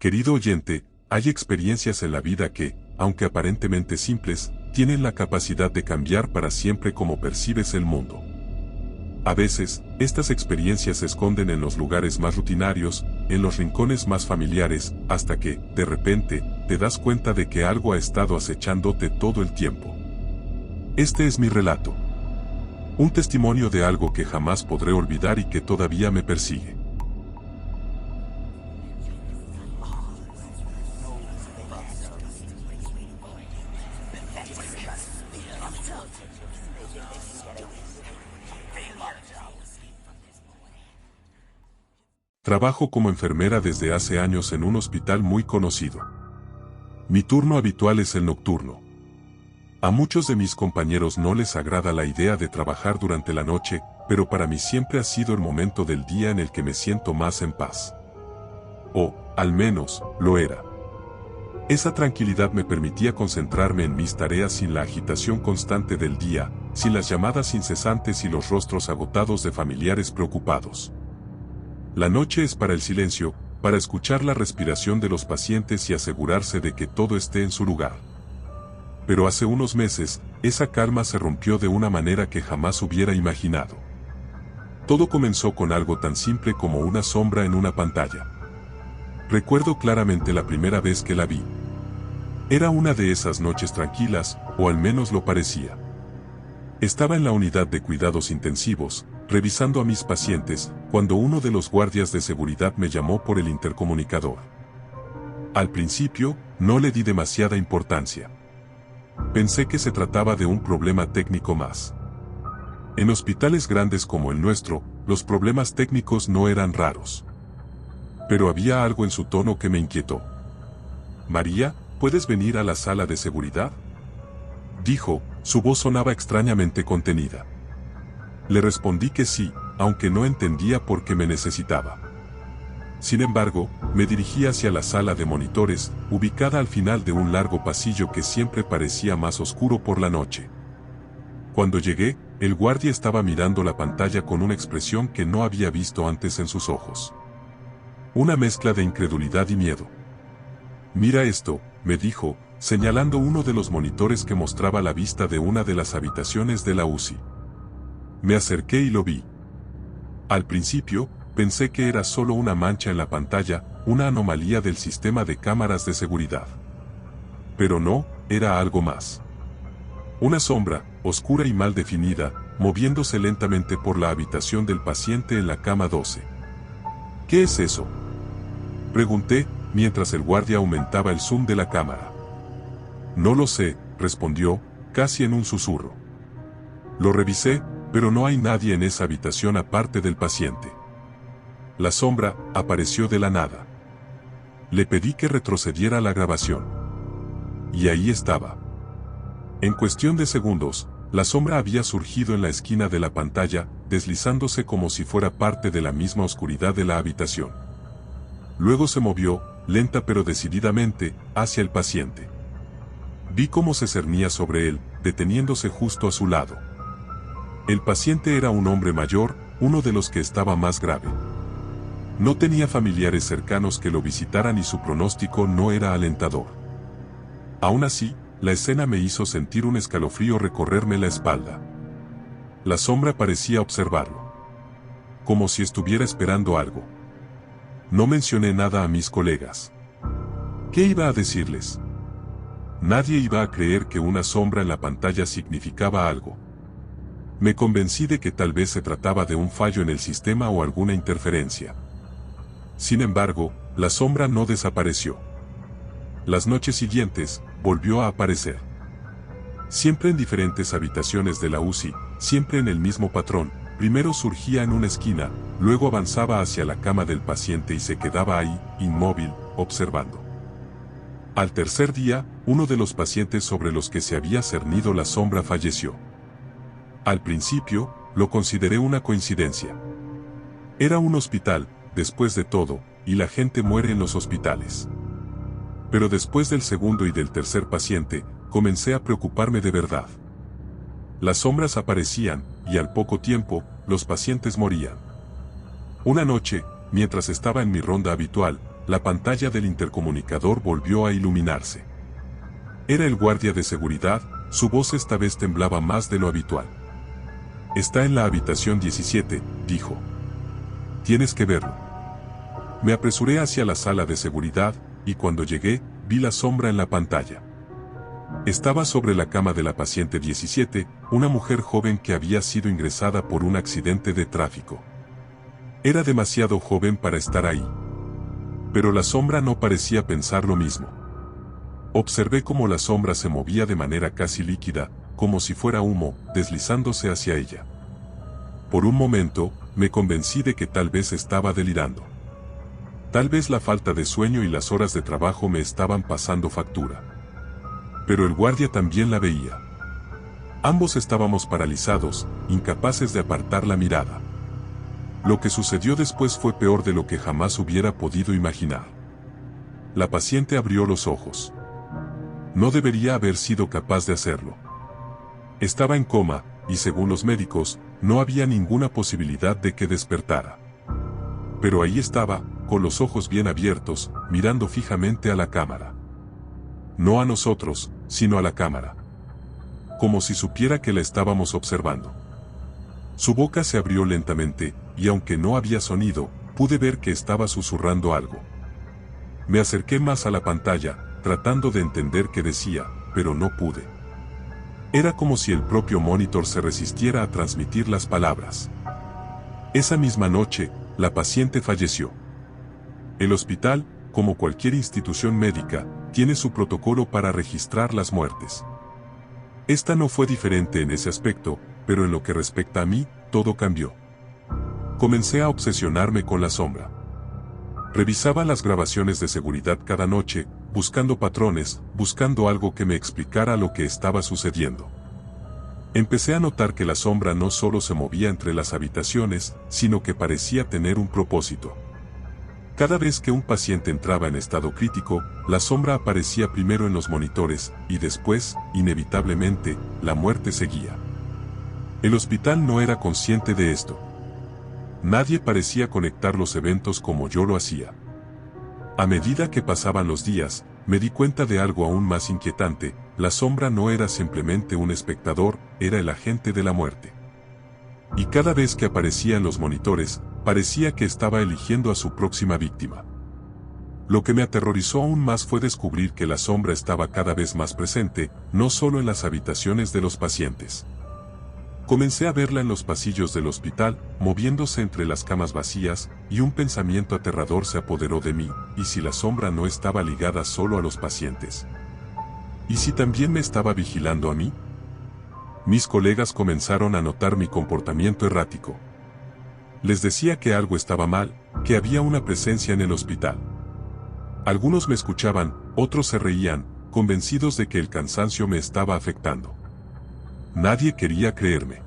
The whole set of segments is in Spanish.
Querido oyente, hay experiencias en la vida que, aunque aparentemente simples, tienen la capacidad de cambiar para siempre cómo percibes el mundo. A veces, estas experiencias se esconden en los lugares más rutinarios, en los rincones más familiares, hasta que, de repente, te das cuenta de que algo ha estado acechándote todo el tiempo. Este es mi relato. Un testimonio de algo que jamás podré olvidar y que todavía me persigue. Trabajo como enfermera desde hace años en un hospital muy conocido. Mi turno habitual es el nocturno. A muchos de mis compañeros no les agrada la idea de trabajar durante la noche, pero para mí siempre ha sido el momento del día en el que me siento más en paz. O, al menos, lo era. Esa tranquilidad me permitía concentrarme en mis tareas sin la agitación constante del día, sin las llamadas incesantes y los rostros agotados de familiares preocupados. La noche es para el silencio, para escuchar la respiración de los pacientes y asegurarse de que todo esté en su lugar. Pero hace unos meses, esa calma se rompió de una manera que jamás hubiera imaginado. Todo comenzó con algo tan simple como una sombra en una pantalla. Recuerdo claramente la primera vez que la vi. Era una de esas noches tranquilas, o al menos lo parecía. Estaba en la unidad de cuidados intensivos, revisando a mis pacientes, cuando uno de los guardias de seguridad me llamó por el intercomunicador. Al principio, no le di demasiada importancia. Pensé que se trataba de un problema técnico más. En hospitales grandes como el nuestro, los problemas técnicos no eran raros. Pero había algo en su tono que me inquietó. «María, ¿puedes venir a la sala de seguridad?», dijo, su voz sonaba extrañamente contenida. Le respondí que sí, aunque no entendía por qué me necesitaba. Sin embargo, me dirigí hacia la sala de monitores, ubicada al final de un largo pasillo que siempre parecía más oscuro por la noche. Cuando llegué, el guardia estaba mirando la pantalla con una expresión que no había visto antes en sus ojos. Una mezcla de incredulidad y miedo. «Mira esto», me dijo, señalando uno de los monitores que mostraba la vista de una de las habitaciones de la UCI. Me acerqué y lo vi. Al principio, pensé que era solo una mancha en la pantalla, una anomalía del sistema de cámaras de seguridad. Pero no, era algo más. Una sombra, oscura y mal definida, moviéndose lentamente por la habitación del paciente en la cama 12. «¿Qué es eso?», pregunté, mientras el guardia aumentaba el zoom de la cámara. «No lo sé», respondió, casi en un susurro. Lo revisé, pero no hay nadie en esa habitación aparte del paciente. La sombra apareció de la nada. Le pedí que retrocediera la grabación. Y ahí estaba. En cuestión de segundos, la sombra había surgido en la esquina de la pantalla, deslizándose como si fuera parte de la misma oscuridad de la habitación. Luego se movió, lenta pero decididamente, hacia el paciente. Vi cómo se cernía sobre él, deteniéndose justo a su lado. El paciente era un hombre mayor, uno de los que estaba más grave. No tenía familiares cercanos que lo visitaran y su pronóstico no era alentador. Aún así, la escena me hizo sentir un escalofrío recorrerme la espalda. La sombra parecía observarlo. Como si estuviera esperando algo. No mencioné nada a mis colegas. ¿Qué iba a decirles? Nadie iba a creer que una sombra en la pantalla significaba algo. Me convencí de que tal vez se trataba de un fallo en el sistema o alguna interferencia. Sin embargo, la sombra no desapareció. Las noches siguientes, volvió a aparecer. Siempre en diferentes habitaciones de la UCI, siempre en el mismo patrón. Primero surgía en una esquina, luego avanzaba hacia la cama del paciente y se quedaba ahí, inmóvil, observando. Al tercer día, uno de los pacientes sobre los que se había cernido la sombra falleció. Al principio, lo consideré una coincidencia. Era un hospital, después de todo, y la gente muere en los hospitales. Pero después del segundo y del tercer paciente, comencé a preocuparme de verdad. Las sombras aparecían, y al poco tiempo, los pacientes morían. Una noche, mientras estaba en mi ronda habitual, la pantalla del intercomunicador volvió a iluminarse. Era el guardia de seguridad, su voz esta vez temblaba más de lo habitual. «Está en la habitación 17», dijo. «Tienes que verlo». Me apresuré hacia la sala de seguridad, y cuando llegué, vi la sombra en la pantalla. Estaba sobre la cama de la paciente 17, una mujer joven que había sido ingresada por un accidente de tráfico. Era demasiado joven para estar ahí. Pero la sombra no parecía pensar lo mismo. Observé cómo la sombra se movía de manera casi líquida, como si fuera humo, deslizándose hacia ella. Por un momento, me convencí de que tal vez estaba delirando. Tal vez la falta de sueño y las horas de trabajo me estaban pasando factura. Pero el guardia también la veía. Ambos estábamos paralizados, incapaces de apartar la mirada. Lo que sucedió después fue peor de lo que jamás hubiera podido imaginar. La paciente abrió los ojos. No debería haber sido capaz de hacerlo. Estaba en coma, y según los médicos, no había ninguna posibilidad de que despertara. Pero ahí estaba, con los ojos bien abiertos, mirando fijamente a la cámara. No a nosotros, sino a la cámara. Como si supiera que la estábamos observando. Su boca se abrió lentamente, y aunque no había sonido, pude ver que estaba susurrando algo. Me acerqué más a la pantalla, tratando de entender qué decía, pero no pude. Era como si el propio monitor se resistiera a transmitir las palabras. Esa misma noche, la paciente falleció. El hospital, como cualquier institución médica, tiene su protocolo para registrar las muertes. Esta no fue diferente en ese aspecto, pero en lo que respecta a mí, todo cambió. Comencé a obsesionarme con la sombra. Revisaba las grabaciones de seguridad cada noche, buscando patrones, buscando algo que me explicara lo que estaba sucediendo. Empecé a notar que la sombra no solo se movía entre las habitaciones, sino que parecía tener un propósito. Cada vez que un paciente entraba en estado crítico, la sombra aparecía primero en los monitores, y después, inevitablemente, la muerte seguía. El hospital no era consciente de esto. Nadie parecía conectar los eventos como yo lo hacía. A medida que pasaban los días, me di cuenta de algo aún más inquietante: la sombra no era simplemente un espectador, era el agente de la muerte. Y cada vez que aparecía en los monitores, parecía que estaba eligiendo a su próxima víctima. Lo que me aterrorizó aún más fue descubrir que la sombra estaba cada vez más presente, no solo en las habitaciones de los pacientes. Comencé a verla en los pasillos del hospital, moviéndose entre las camas vacías, y un pensamiento aterrador se apoderó de mí: ¿y si la sombra no estaba ligada solo a los pacientes? ¿Y si también me estaba vigilando a mí? Mis colegas comenzaron a notar mi comportamiento errático. Les decía que algo estaba mal, que había una presencia en el hospital. Algunos me escuchaban, otros se reían, convencidos de que el cansancio me estaba afectando. Nadie quería creerme.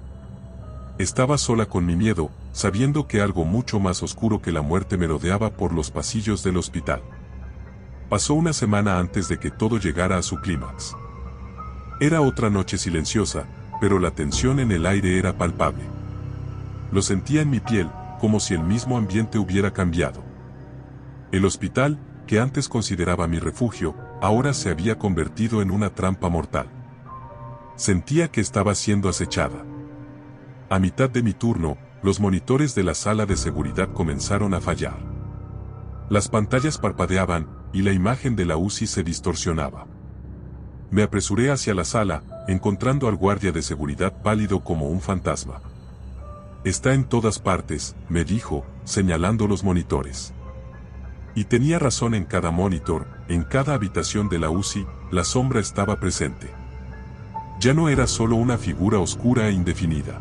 Estaba sola con mi miedo, sabiendo que algo mucho más oscuro que la muerte me rodeaba por los pasillos del hospital. Pasó una semana antes de que todo llegara a su clímax. Era otra noche silenciosa, pero la tensión en el aire era palpable. Lo sentía en mi piel, como si el mismo ambiente hubiera cambiado. El hospital, que antes consideraba mi refugio, ahora se había convertido en una trampa mortal. Sentía que estaba siendo acechada. A mitad de mi turno, los monitores de la sala de seguridad comenzaron a fallar. Las pantallas parpadeaban, y la imagen de la UCI se distorsionaba. Me apresuré hacia la sala, encontrando al guardia de seguridad pálido como un fantasma. «Está en todas partes», me dijo, señalando los monitores. Y tenía razón: en cada monitor, en cada habitación de la UCI, la sombra estaba presente. Ya no era solo una figura oscura e indefinida.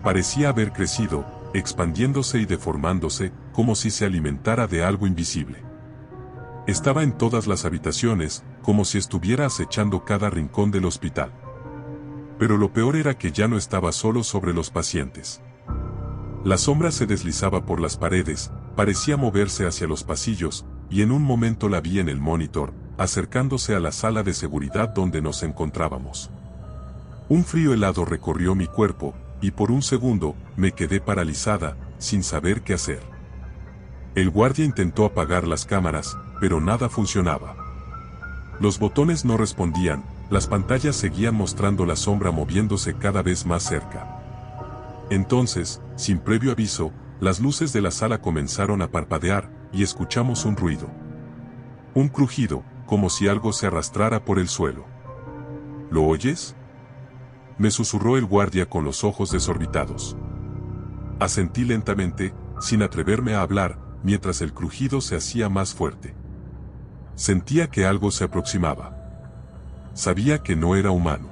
Parecía haber crecido, expandiéndose y deformándose, como si se alimentara de algo invisible. Estaba en todas las habitaciones, como si estuviera acechando cada rincón del hospital. Pero lo peor era que ya no estaba solo sobre los pacientes. La sombra se deslizaba por las paredes, parecía moverse hacia los pasillos, y en un momento la vi en el monitor, acercándose a la sala de seguridad donde nos encontrábamos. Un frío helado recorrió mi cuerpo, y por un segundo, me quedé paralizada, sin saber qué hacer. El guardia intentó apagar las cámaras, pero nada funcionaba. Los botones no respondían, las pantallas seguían mostrando la sombra moviéndose cada vez más cerca. Entonces, sin previo aviso, las luces de la sala comenzaron a parpadear, y escuchamos un ruido. Un crujido, como si algo se arrastrara por el suelo. ¿Lo oyes?, me susurró el guardia con los ojos desorbitados. Asentí lentamente, sin atreverme a hablar, mientras el crujido se hacía más fuerte. Sentía que algo se aproximaba. Sabía que no era humano.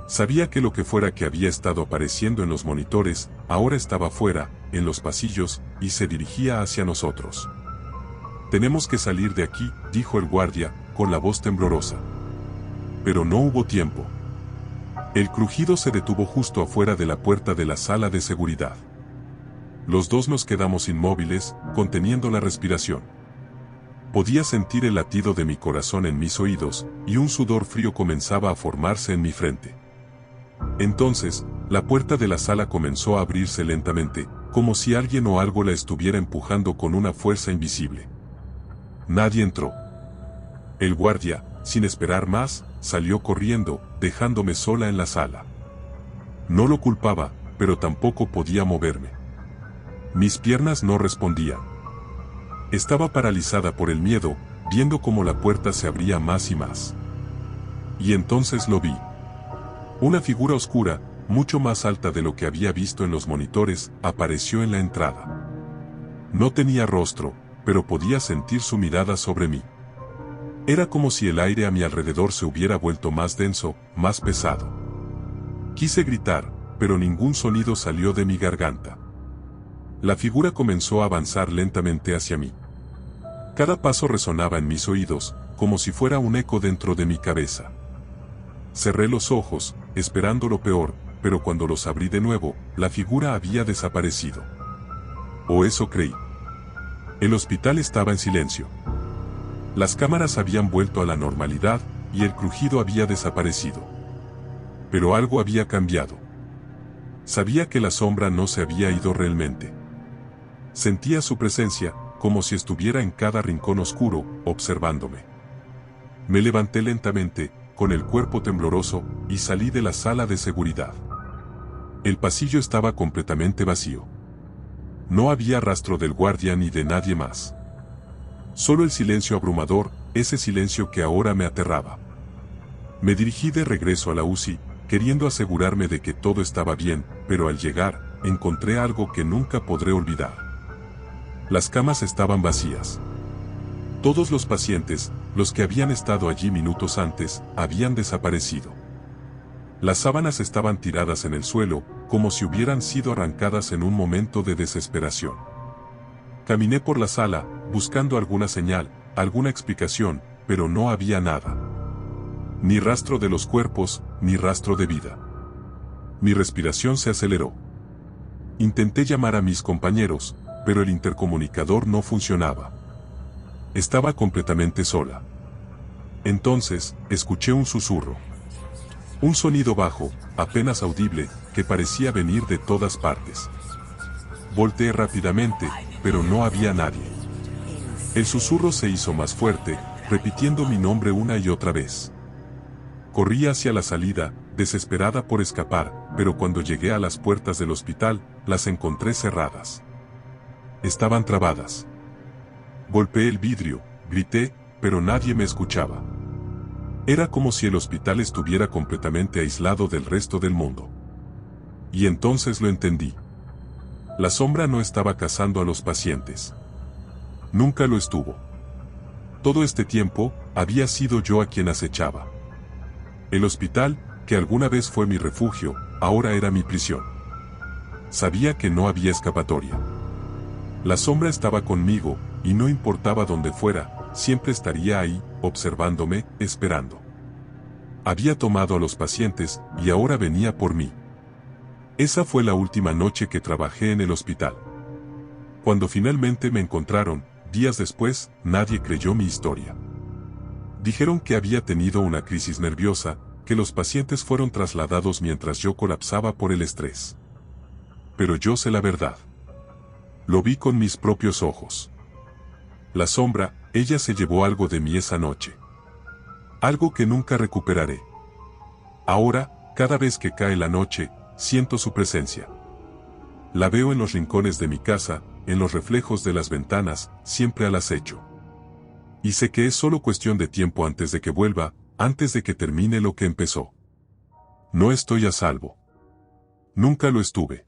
Sabía que lo que fuera que había estado apareciendo en los monitores, ahora estaba fuera, en los pasillos, y se dirigía hacia nosotros. «Tenemos que salir de aquí», dijo el guardia, con la voz temblorosa. Pero no hubo tiempo. El crujido se detuvo justo afuera de la puerta de la sala de seguridad. Los dos nos quedamos inmóviles, conteniendo la respiración. Podía sentir el latido de mi corazón en mis oídos, y un sudor frío comenzaba a formarse en mi frente. Entonces, la puerta de la sala comenzó a abrirse lentamente, como si alguien o algo la estuviera empujando con una fuerza invisible. Nadie entró. El guardia, sin esperar más, salió corriendo, dejándome sola en la sala. No lo culpaba, pero tampoco podía moverme. Mis piernas no respondían. Estaba paralizada por el miedo, viendo cómo la puerta se abría más y más. Y entonces lo vi. Una figura oscura, mucho más alta de lo que había visto en los monitores, apareció en la entrada. No tenía rostro, pero podía sentir su mirada sobre mí. Era como si el aire a mi alrededor se hubiera vuelto más denso, más pesado. Quise gritar, pero ningún sonido salió de mi garganta. La figura comenzó a avanzar lentamente hacia mí. Cada paso resonaba en mis oídos, como si fuera un eco dentro de mi cabeza. Cerré los ojos, esperando lo peor, pero cuando los abrí de nuevo, la figura había desaparecido. O eso creí. El hospital estaba en silencio. Las cámaras habían vuelto a la normalidad, y el crujido había desaparecido. Pero algo había cambiado. Sabía que la sombra no se había ido realmente. Sentía su presencia, como si estuviera en cada rincón oscuro, observándome. Me levanté lentamente, con el cuerpo tembloroso, y salí de la sala de seguridad. El pasillo estaba completamente vacío. No había rastro del guardia ni de nadie más. Solo el silencio abrumador, ese silencio que ahora me aterraba. Me dirigí de regreso a la UCI, queriendo asegurarme de que todo estaba bien, pero al llegar, encontré algo que nunca podré olvidar. Las camas estaban vacías. Todos los pacientes, los que habían estado allí minutos antes, habían desaparecido. Las sábanas estaban tiradas en el suelo, como si hubieran sido arrancadas en un momento de desesperación. Caminé por la sala, buscando alguna señal, alguna explicación, pero no había nada. Ni rastro de los cuerpos, ni rastro de vida. Mi respiración se aceleró. Intenté llamar a mis compañeros, pero el intercomunicador no funcionaba. Estaba completamente sola. Entonces, escuché un susurro. Un sonido bajo, apenas audible, que parecía venir de todas partes. Volteé rápidamente, pero no había nadie. El susurro se hizo más fuerte, repitiendo mi nombre una y otra vez. Corrí hacia la salida, desesperada por escapar, pero cuando llegué a las puertas del hospital, las encontré cerradas. Estaban trabadas. Golpeé el vidrio, grité, pero nadie me escuchaba. Era como si el hospital estuviera completamente aislado del resto del mundo. Y entonces lo entendí. La sombra no estaba cazando a los pacientes. Nunca lo estuvo. Todo este tiempo, había sido yo a quien acechaba. El hospital, que alguna vez fue mi refugio, ahora era mi prisión. Sabía que no había escapatoria. La sombra estaba conmigo, y no importaba dónde fuera, siempre estaría ahí, observándome, esperando. Había tomado a los pacientes, y ahora venía por mí. Esa fue la última noche que trabajé en el hospital. Cuando finalmente me encontraron, días después, nadie creyó mi historia. Dijeron que había tenido una crisis nerviosa, que los pacientes fueron trasladados mientras yo colapsaba por el estrés. Pero yo sé la verdad. Lo vi con mis propios ojos. La sombra, ella se llevó algo de mí esa noche. Algo que nunca recuperaré. Ahora, cada vez que cae la noche, siento su presencia. La veo en los rincones de mi casa, en los reflejos de las ventanas, siempre al acecho. Y sé que es solo cuestión de tiempo antes de que vuelva, antes de que termine lo que empezó. No estoy a salvo. Nunca lo estuve.